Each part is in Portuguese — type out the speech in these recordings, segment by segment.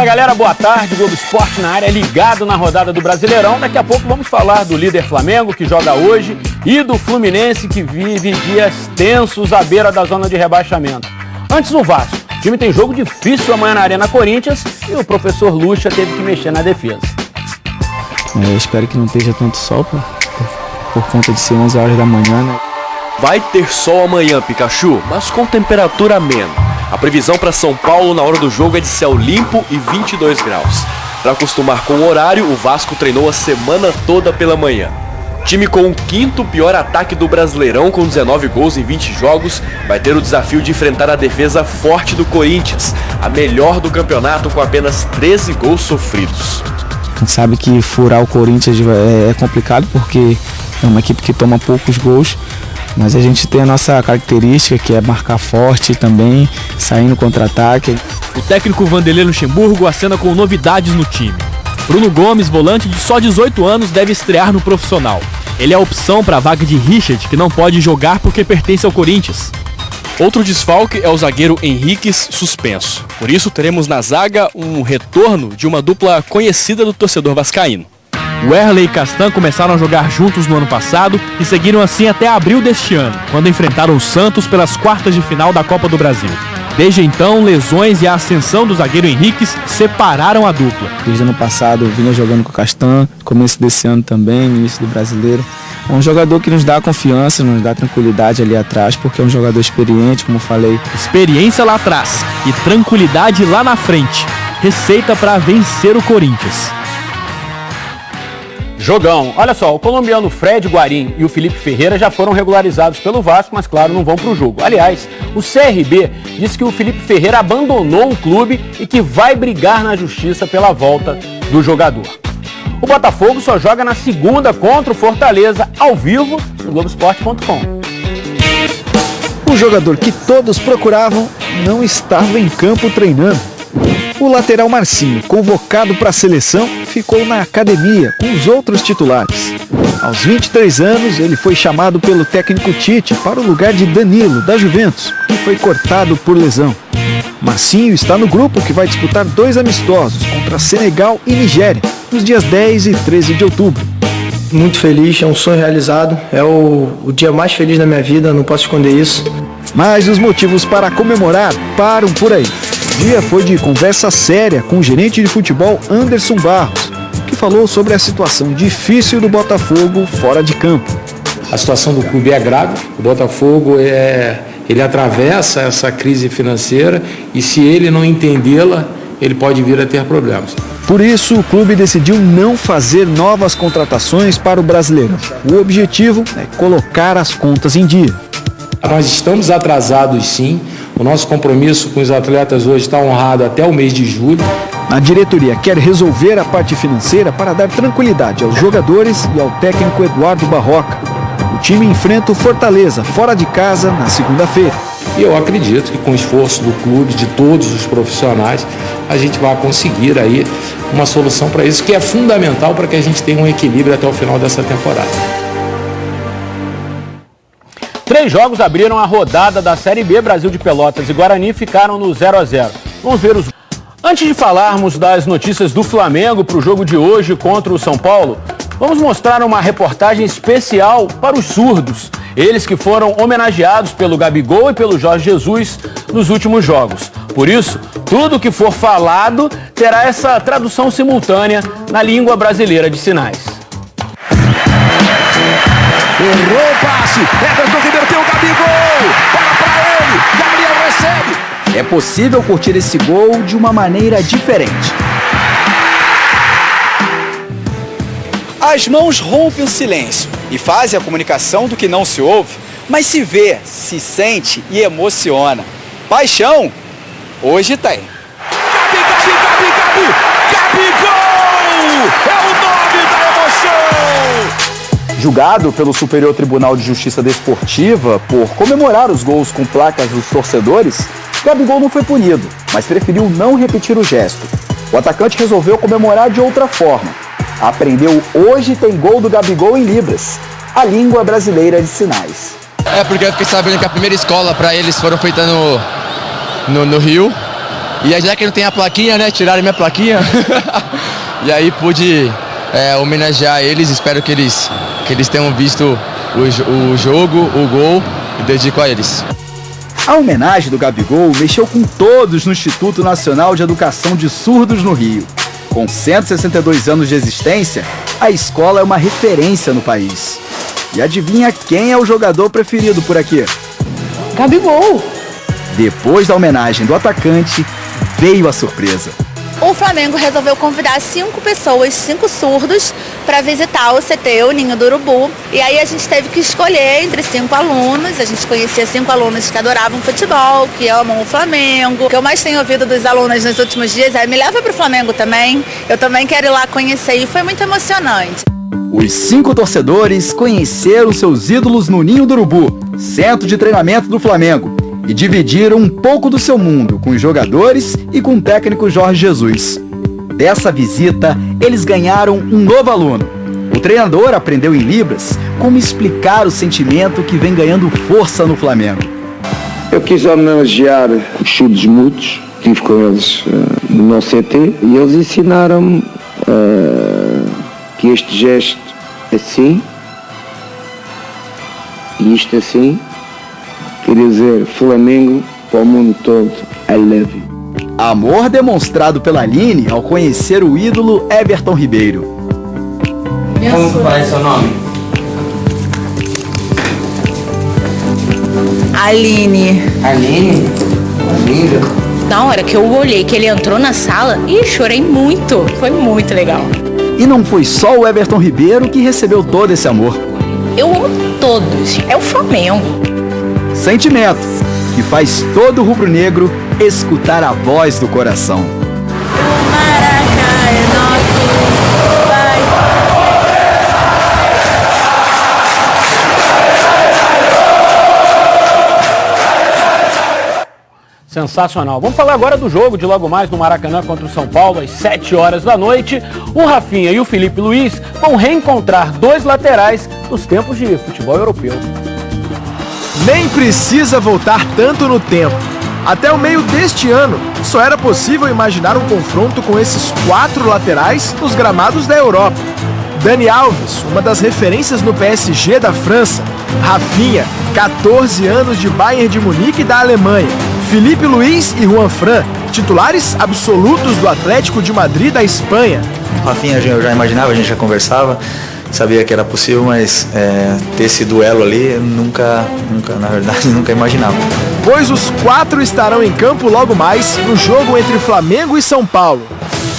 Fala galera, boa tarde, Globo Esporte na área, ligado na rodada do Brasileirão. Daqui a pouco vamos falar do líder Flamengo, que joga hoje, e do Fluminense, que vive dias tensos à beira da zona de rebaixamento. Antes o Vasco, o time tem jogo difícil amanhã na Arena Corinthians e o professor Lucha teve que mexer na defesa. Eu espero que não esteja tanto sol por conta de ser 11 horas da manhã, né? Vai ter sol amanhã, Pikachu, mas com temperatura amena. A previsão para São Paulo na hora do jogo é de céu limpo e 22 graus. Para acostumar com o horário, o Vasco treinou a semana toda pela manhã. Time com o quinto pior ataque do Brasileirão, com 19 gols em 20 jogos, vai ter o desafio de enfrentar a defesa forte do Corinthians, a melhor do campeonato com apenas 13 gols sofridos. A gente sabe que furar o Corinthians é complicado porque é uma equipe que toma poucos gols, mas a gente tem a nossa característica, que é marcar forte também, sair no contra-ataque. O técnico Vanderlei Luxemburgo acena com novidades no time. Bruno Gomes, volante de só 18 anos, deve estrear no profissional. Ele é a opção para a vaga de Richard, que não pode jogar porque pertence ao Corinthians. Outro desfalque é o zagueiro Henriques, suspenso. Por isso teremos na zaga um retorno de uma dupla conhecida do torcedor vascaíno. Wehrle e Castan começaram a jogar juntos no ano passado e seguiram assim até abril deste ano, quando enfrentaram o Santos pelas quartas de final da Copa do Brasil. Desde então, lesões e a ascensão do zagueiro Henriques separaram a dupla. Desde o ano passado eu vinha jogando com o Castan, começo desse ano também, no início do Brasileiro. É um jogador que nos dá confiança, nos dá tranquilidade ali atrás, porque é um jogador experiente, como falei. Experiência lá atrás e tranquilidade lá na frente. Receita para vencer o Corinthians. Jogão. Olha só, o colombiano Fred Guarín e o Felipe Ferreira já foram regularizados pelo Vasco, mas claro, não vão para o jogo. Aliás, o CRB disse que o Felipe Ferreira abandonou o clube e que vai brigar na justiça pela volta do jogador. O Botafogo só joga na segunda contra o Fortaleza, ao vivo, no Globoesporte.com. O jogador que todos procuravam não estava em campo treinando. O lateral Marcinho, convocado para a seleção, ficou na academia com os outros titulares. Aos 23 anos, ele foi chamado pelo técnico Tite para o lugar de Danilo, da Juventus, que foi cortado por lesão. Marcinho está no grupo que vai disputar 2 amistosos contra Senegal e Nigéria, nos dias 10 e 13 de outubro. Muito feliz, é um sonho realizado, é o dia mais feliz da minha vida, não posso esconder isso. Mas os motivos para comemorar param por aí. O dia foi de conversa séria com o gerente de futebol Anderson Barros, que falou sobre a situação difícil do Botafogo fora de campo. A situação do clube é grave, o Botafogo ele atravessa essa crise financeira e se ele não entendê-la, ele pode vir a ter problemas. Por isso, o clube decidiu não fazer novas contratações para o Brasileirão. O objetivo é colocar as contas em dia. Nós estamos atrasados sim, o nosso compromisso com os atletas hoje está honrado até o mês de julho. A diretoria quer resolver a parte financeira para dar tranquilidade aos jogadores e ao técnico Eduardo Barroca. O time enfrenta o Fortaleza fora de casa na segunda-feira. E eu acredito que com o esforço do clube, de todos os profissionais, a gente vai conseguir aí uma solução para isso, que é fundamental para que a gente tenha um equilíbrio até o final dessa temporada. 3 jogos abriram a rodada da Série B. Brasil de Pelotas e Guarani ficaram no 0-0. Vamos ver os... Antes de falarmos das notícias do Flamengo para o jogo de hoje contra o São Paulo, vamos mostrar uma reportagem especial para os surdos. Eles que foram homenageados pelo Gabigol e pelo Jorge Jesus nos últimos jogos. Por isso, tudo que for falado terá essa tradução simultânea na língua brasileira de sinais. Errou o passe, Everton reverteu o Gabigol, bola pra ele, Gabriel recebe. É possível curtir esse gol de uma maneira diferente. As mãos rompem o silêncio e fazem a comunicação do que não se ouve, mas se vê, se sente e emociona. Paixão, hoje tem. Gabigol! É o nome da emoção! Julgado pelo Superior Tribunal de Justiça Desportiva por comemorar os gols com placas dos torcedores, Gabigol não foi punido, mas preferiu não repetir o gesto. O atacante resolveu comemorar de outra forma. Aprendeu Hoje Tem Gol do Gabigol em Libras, a língua brasileira de sinais. É porque eu fiquei sabendo que a primeira escola para eles foram feita no Rio. E aí, já que não tem a plaquinha, né, tiraram minha plaquinha. E aí pude homenagear eles, espero que eles tenham visto o jogo, o gol, e dedico a eles. A homenagem do Gabigol mexeu com todos no Instituto Nacional de Educação de Surdos no Rio. Com 162 anos de existência, a escola é uma referência no país. E adivinha quem é o jogador preferido por aqui? Gabigol! Depois da homenagem do atacante, veio a surpresa. O Flamengo resolveu convidar 5 pessoas, 5 surdos, para visitar o CT, o Ninho do Urubu. E aí a gente teve que escolher entre 5 alunos. A gente conhecia 5 alunos que adoravam futebol, que amam o Flamengo. O que eu mais tenho ouvido dos alunos nos últimos dias é: me leva para o Flamengo também. Eu também quero ir lá conhecer. E foi muito emocionante. Os 5 torcedores conheceram seus ídolos no Ninho do Urubu, centro de treinamento do Flamengo, e dividiram um pouco do seu mundo com os jogadores e com o técnico Jorge Jesus. Dessa visita, eles ganharam um novo aluno. O treinador aprendeu em Libras como explicar o sentimento que vem ganhando força no Flamengo. Eu quis homenagear os surdos mudos, estive com eles no CT, e eles ensinaram-me que este gesto assim, e isto assim, quer dizer Flamengo para o mundo todo, I love you. Amor demonstrado pela Aline ao conhecer o ídolo Everton Ribeiro. Como é seu nome? Aline. Aline? Linda. Na hora que eu olhei que ele entrou na sala, chorei muito. Foi muito legal. E não foi só o Everton Ribeiro que recebeu todo esse amor. Eu amo todos. É o Flamengo. Sentimento que faz todo rubro-negro escutar a voz do coração. O Maracanã é nosso, vai. Sensacional. Vamos falar agora do jogo de logo mais no Maracanã contra o São Paulo, às 7 horas da noite. O Rafinha e o Felipe Luiz vão reencontrar 2 laterais dos tempos de futebol europeu. Nem precisa voltar tanto no tempo. Até o meio deste ano, só era possível imaginar um confronto com esses 4 laterais nos gramados da Europa. Dani Alves, uma das referências no PSG da França. Rafinha, 14 anos de Bayern de Munique da Alemanha. Felipe Luiz e Juan Fran, titulares absolutos do Atlético de Madrid da Espanha. Rafinha eu já imaginava, a gente já conversava, sabia que era possível, mas ter esse duelo ali, nunca, na verdade, nunca imaginava. Pois os 4 estarão em campo logo mais no jogo entre Flamengo e São Paulo.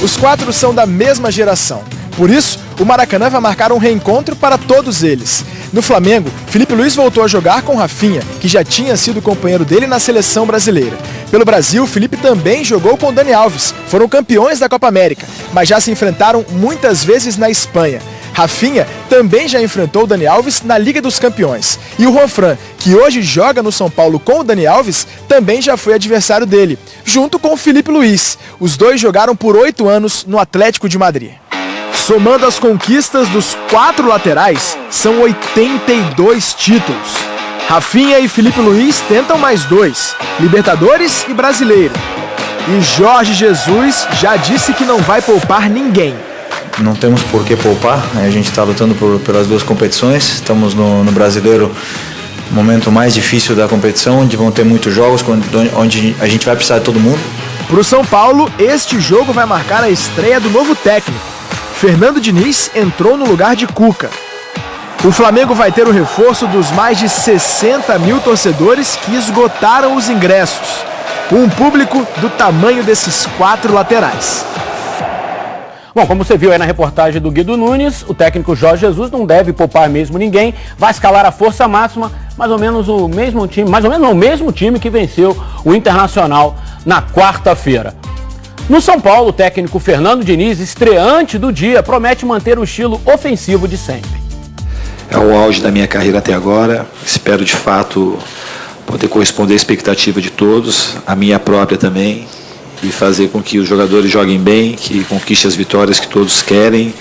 Os 4 são da mesma geração. Por isso, o Maracanã vai marcar um reencontro para todos eles. No Flamengo, Felipe Luiz voltou a jogar com Rafinha, que já tinha sido companheiro dele na seleção brasileira. Pelo Brasil, Felipe também jogou com Dani Alves. Foram campeões da Copa América, mas já se enfrentaram muitas vezes na Espanha. Rafinha também já enfrentou o Dani Alves na Liga dos Campeões. E o Juan Fran, que hoje joga no São Paulo com o Dani Alves, também já foi adversário dele, junto com o Felipe Luiz. Os dois jogaram por 8 anos no Atlético de Madrid. Somando as conquistas dos 4 laterais, são 82 títulos. Rafinha e Felipe Luiz tentam mais 2, Libertadores e Brasileiro. E Jorge Jesus já disse que não vai poupar ninguém. Não temos por que poupar, a gente está lutando pelas 2 competições, estamos no Brasileiro, momento mais difícil da competição, onde vão ter muitos jogos, onde a gente vai precisar de todo mundo. Para o São Paulo, este jogo vai marcar a estreia do novo técnico. Fernando Diniz entrou no lugar de Cuca. O Flamengo vai ter o reforço dos mais de 60 mil torcedores que esgotaram os ingressos. Um público do tamanho desses 4 laterais. Bom, como você viu aí na reportagem do Guido Nunes, o técnico Jorge Jesus não deve poupar mesmo ninguém, vai escalar a força máxima, mais ou menos o mesmo time que venceu o Internacional na quarta-feira. No São Paulo, o técnico Fernando Diniz, estreante do dia, promete manter o estilo ofensivo de sempre. É o auge da minha carreira até agora, espero de fato poder corresponder à expectativa de todos, a minha própria também, e fazer com que os jogadores joguem bem, que conquistem as vitórias que todos querem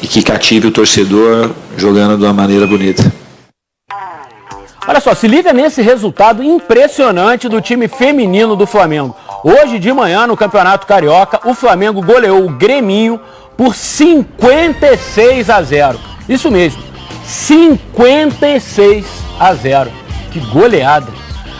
e que cative o torcedor jogando de uma maneira bonita. Olha só, se liga nesse resultado impressionante do time feminino do Flamengo. Hoje de manhã, no Campeonato Carioca, o Flamengo goleou o Greminho por 56-0. Isso mesmo, 56-0. Que goleada.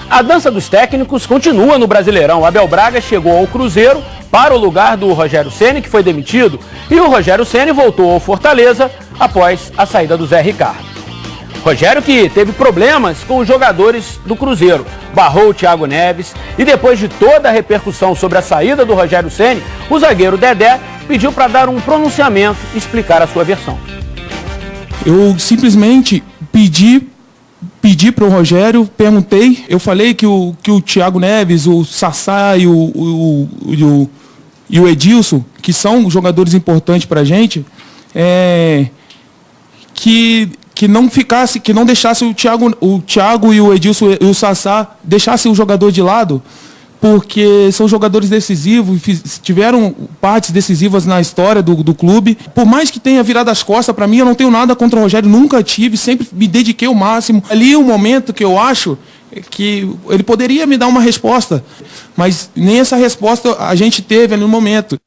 A dança dos técnicos continua no Brasileirão. O Abel Braga chegou ao Cruzeiro para o lugar do Rogério Ceni, que foi demitido, e o Rogério Ceni voltou ao Fortaleza após a saída do Zé Ricardo. Rogério que teve problemas com os jogadores do Cruzeiro, barrou o Thiago Neves e depois de toda a repercussão sobre a saída do Rogério Ceni, o zagueiro Dedé pediu para dar um pronunciamento e explicar a sua versão. Eu simplesmente pedi para o Rogério, perguntei, eu falei que o Thiago Neves, o Sassá e o Edilson, que são jogadores importantes para a gente, que não ficasse, que não deixasse o Thiago e o Edilson e o Sassá deixassem o jogador de lado, porque são jogadores decisivos, tiveram partes decisivas na história do clube. Por mais que tenha virado as costas para mim, eu não tenho nada contra o Rogério, nunca tive, sempre me dediquei ao máximo. Ali um momento que eu acho que ele poderia me dar uma resposta, mas nem essa resposta a gente teve ali no momento.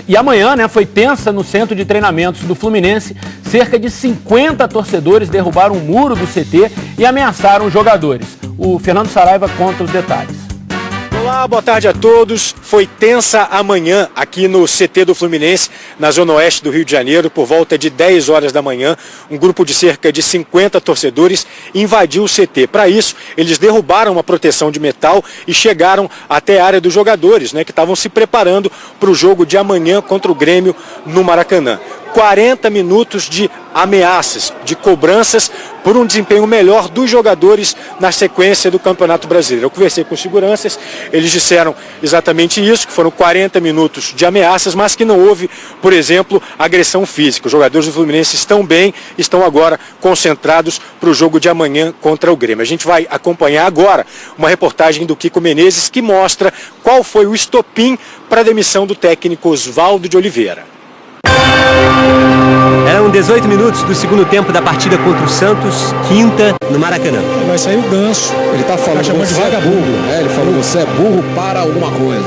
E amanhã foi tensa no centro de treinamentos do Fluminense. Cerca de 50 torcedores derrubaram o muro do CT e ameaçaram os jogadores. O Fernando Saraiva conta os detalhes. Olá, boa tarde a todos. Foi tensa amanhã aqui no CT do Fluminense, na zona oeste do Rio de Janeiro, por volta de 10 horas da manhã. Um grupo de cerca de 50 torcedores invadiu o CT. Para isso, eles derrubaram uma proteção de metal e chegaram até a área dos jogadores, que estavam se preparando para o jogo de amanhã contra o Grêmio no Maracanã. 40 minutos de ameaças, de cobranças por um desempenho melhor dos jogadores na sequência do Campeonato Brasileiro. Eu conversei com os seguranças, eles disseram exatamente isso, que foram 40 minutos de ameaças, mas que não houve, por exemplo, agressão física. Os jogadores do Fluminense estão bem, estão agora concentrados para o jogo de amanhã contra o Grêmio. A gente vai acompanhar agora uma reportagem do Kiko Menezes que mostra qual foi o estopim para a demissão do técnico Oswaldo de Oliveira. Eram 18 minutos do segundo tempo da partida contra o Santos, quinta, no Maracanã. Vai sair o Ganso. Ele tá falando que você é burro. Ele falou, você é burro para alguma coisa.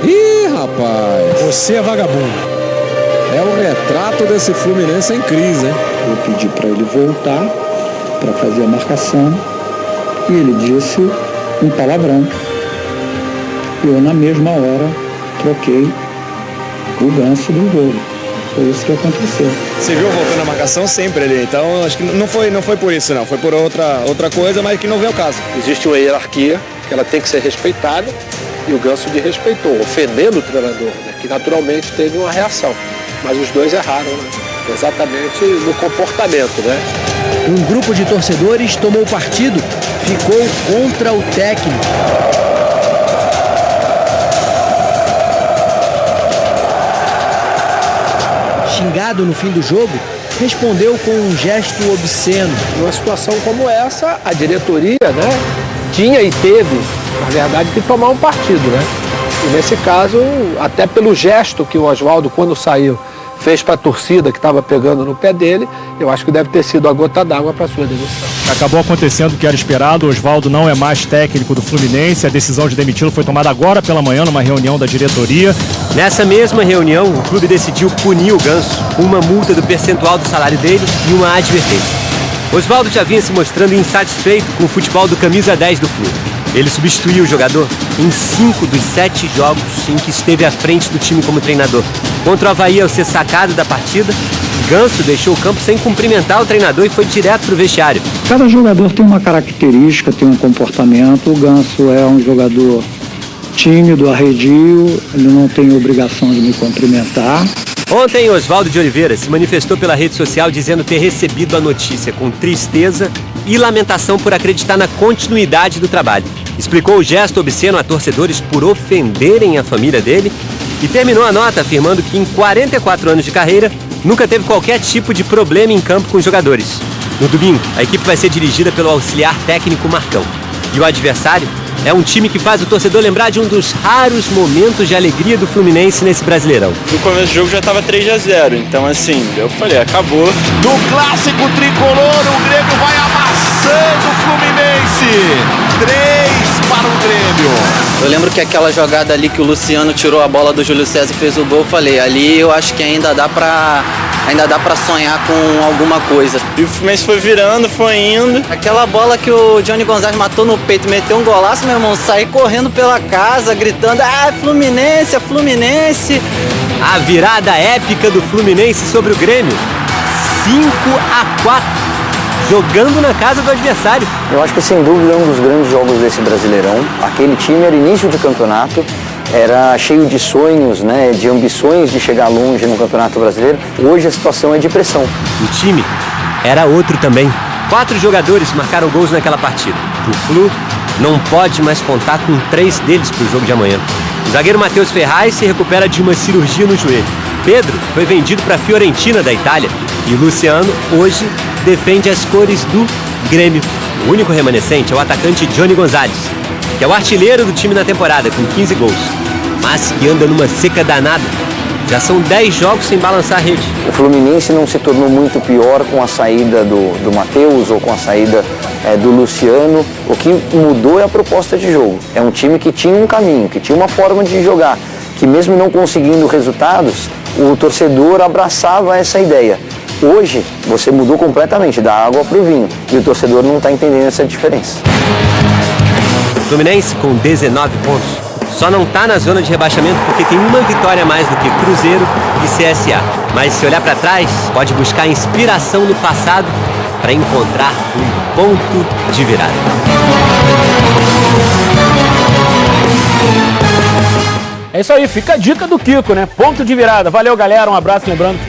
Ih, rapaz. Você é vagabundo. É o retrato desse Fluminense em crise, hein? Eu pedi para ele voltar para fazer a marcação e ele disse um palavrão. Eu, na mesma hora, troquei o Ganso do jogo. Foi isso que aconteceu. Você viu voltando a marcação sempre ali, então acho que não foi por isso não, foi por outra coisa, mas que não veio ao caso. Existe uma hierarquia que ela tem que ser respeitada e o Ganso desrespeitou, ofendendo o treinador, que naturalmente teve uma reação. Mas os dois erraram, exatamente no comportamento, Um grupo de torcedores tomou partido, ficou contra o técnico. Xingado no fim do jogo, respondeu com um gesto obsceno. Numa situação como essa, a diretoria, tinha e teve, na verdade, que tomar um partido, E nesse caso, até pelo gesto que o Oswaldo, quando saiu, fez para a torcida que estava pegando no pé dele, eu acho que deve ter sido a gota d'água para a sua demissão. Acabou acontecendo o que era esperado, o Oswaldo não é mais técnico do Fluminense, a decisão de demiti-lo foi tomada agora pela manhã numa reunião da diretoria. Nessa mesma reunião, o clube decidiu punir o Ganso com uma multa do percentual do salário dele e uma advertência. Oswaldo já vinha se mostrando insatisfeito com o futebol do camisa 10 do clube. Ele substituiu o jogador em 5 dos 7 jogos em que esteve à frente do time como treinador. Contra o Avaí, ao ser sacado da partida, Ganso deixou o campo sem cumprimentar o treinador e foi direto para o vestiário. Cada jogador tem uma característica, tem um comportamento. O Ganso é um jogador tímido, arredio, ele não tem obrigação de me cumprimentar. Ontem, Oswaldo de Oliveira se manifestou pela rede social dizendo ter recebido a notícia com tristeza e lamentação por acreditar na continuidade do trabalho. Explicou o gesto obsceno a torcedores por ofenderem a família dele e terminou a nota afirmando que em 44 anos de carreira nunca teve qualquer tipo de problema em campo com os jogadores. No domingo, a equipe vai ser dirigida pelo auxiliar técnico Marcão. E o adversário é um time que faz o torcedor lembrar de um dos raros momentos de alegria do Fluminense nesse Brasileirão. No começo do jogo já estava 3-0, então assim, eu falei, acabou. No clássico tricolor, o Grêmio vai amassando o Fluminense. para o Grêmio. Eu lembro que aquela jogada ali que o Luciano tirou a bola do Júlio César e fez o gol, eu falei, ali eu acho que ainda dá pra sonhar com alguma coisa. E o Fluminense foi virando, foi indo. Aquela bola que o Johnny Gonzalez matou no peito, meteu um golaço, meu irmão, saí correndo pela casa, gritando, Fluminense, é Fluminense. A virada épica do Fluminense sobre o Grêmio, 5-4, jogando na casa do adversário. Eu acho que sem dúvida é um dos grandes jogos desse Brasileirão. Aquele time era início de campeonato, era cheio de sonhos, né, de ambições de chegar longe no Campeonato Brasileiro. Hoje a situação é de pressão. O time era outro também. 4 jogadores marcaram gols naquela partida. O Flu não pode mais contar com 3 deles para o jogo de amanhã. O zagueiro Matheus Ferraz se recupera de uma cirurgia no joelho. Pedro foi vendido para a Fiorentina da Itália. E Luciano, hoje, defende as cores do Grêmio. O único remanescente é o atacante Johnny Gonzalez, que é o artilheiro do time na temporada, com 15 gols. Mas que anda numa seca danada. Já são 10 jogos sem balançar a rede. O Fluminense não se tornou muito pior com a saída do Matheus ou com a saída do Luciano. O que mudou é a proposta de jogo. É um time que tinha um caminho, que tinha uma forma de jogar, que mesmo não conseguindo resultados, o torcedor abraçava essa ideia. Hoje, você mudou completamente, da água para o vinho, e o torcedor não está entendendo essa diferença. Fluminense com 19 pontos. Só não está na zona de rebaixamento porque tem uma vitória a mais do que Cruzeiro e CSA. Mas se olhar para trás, pode buscar inspiração no passado para encontrar um ponto de virada. É isso aí, fica a dica do Kiko, né? Ponto de virada. Valeu, galera. Um abraço, lembrando.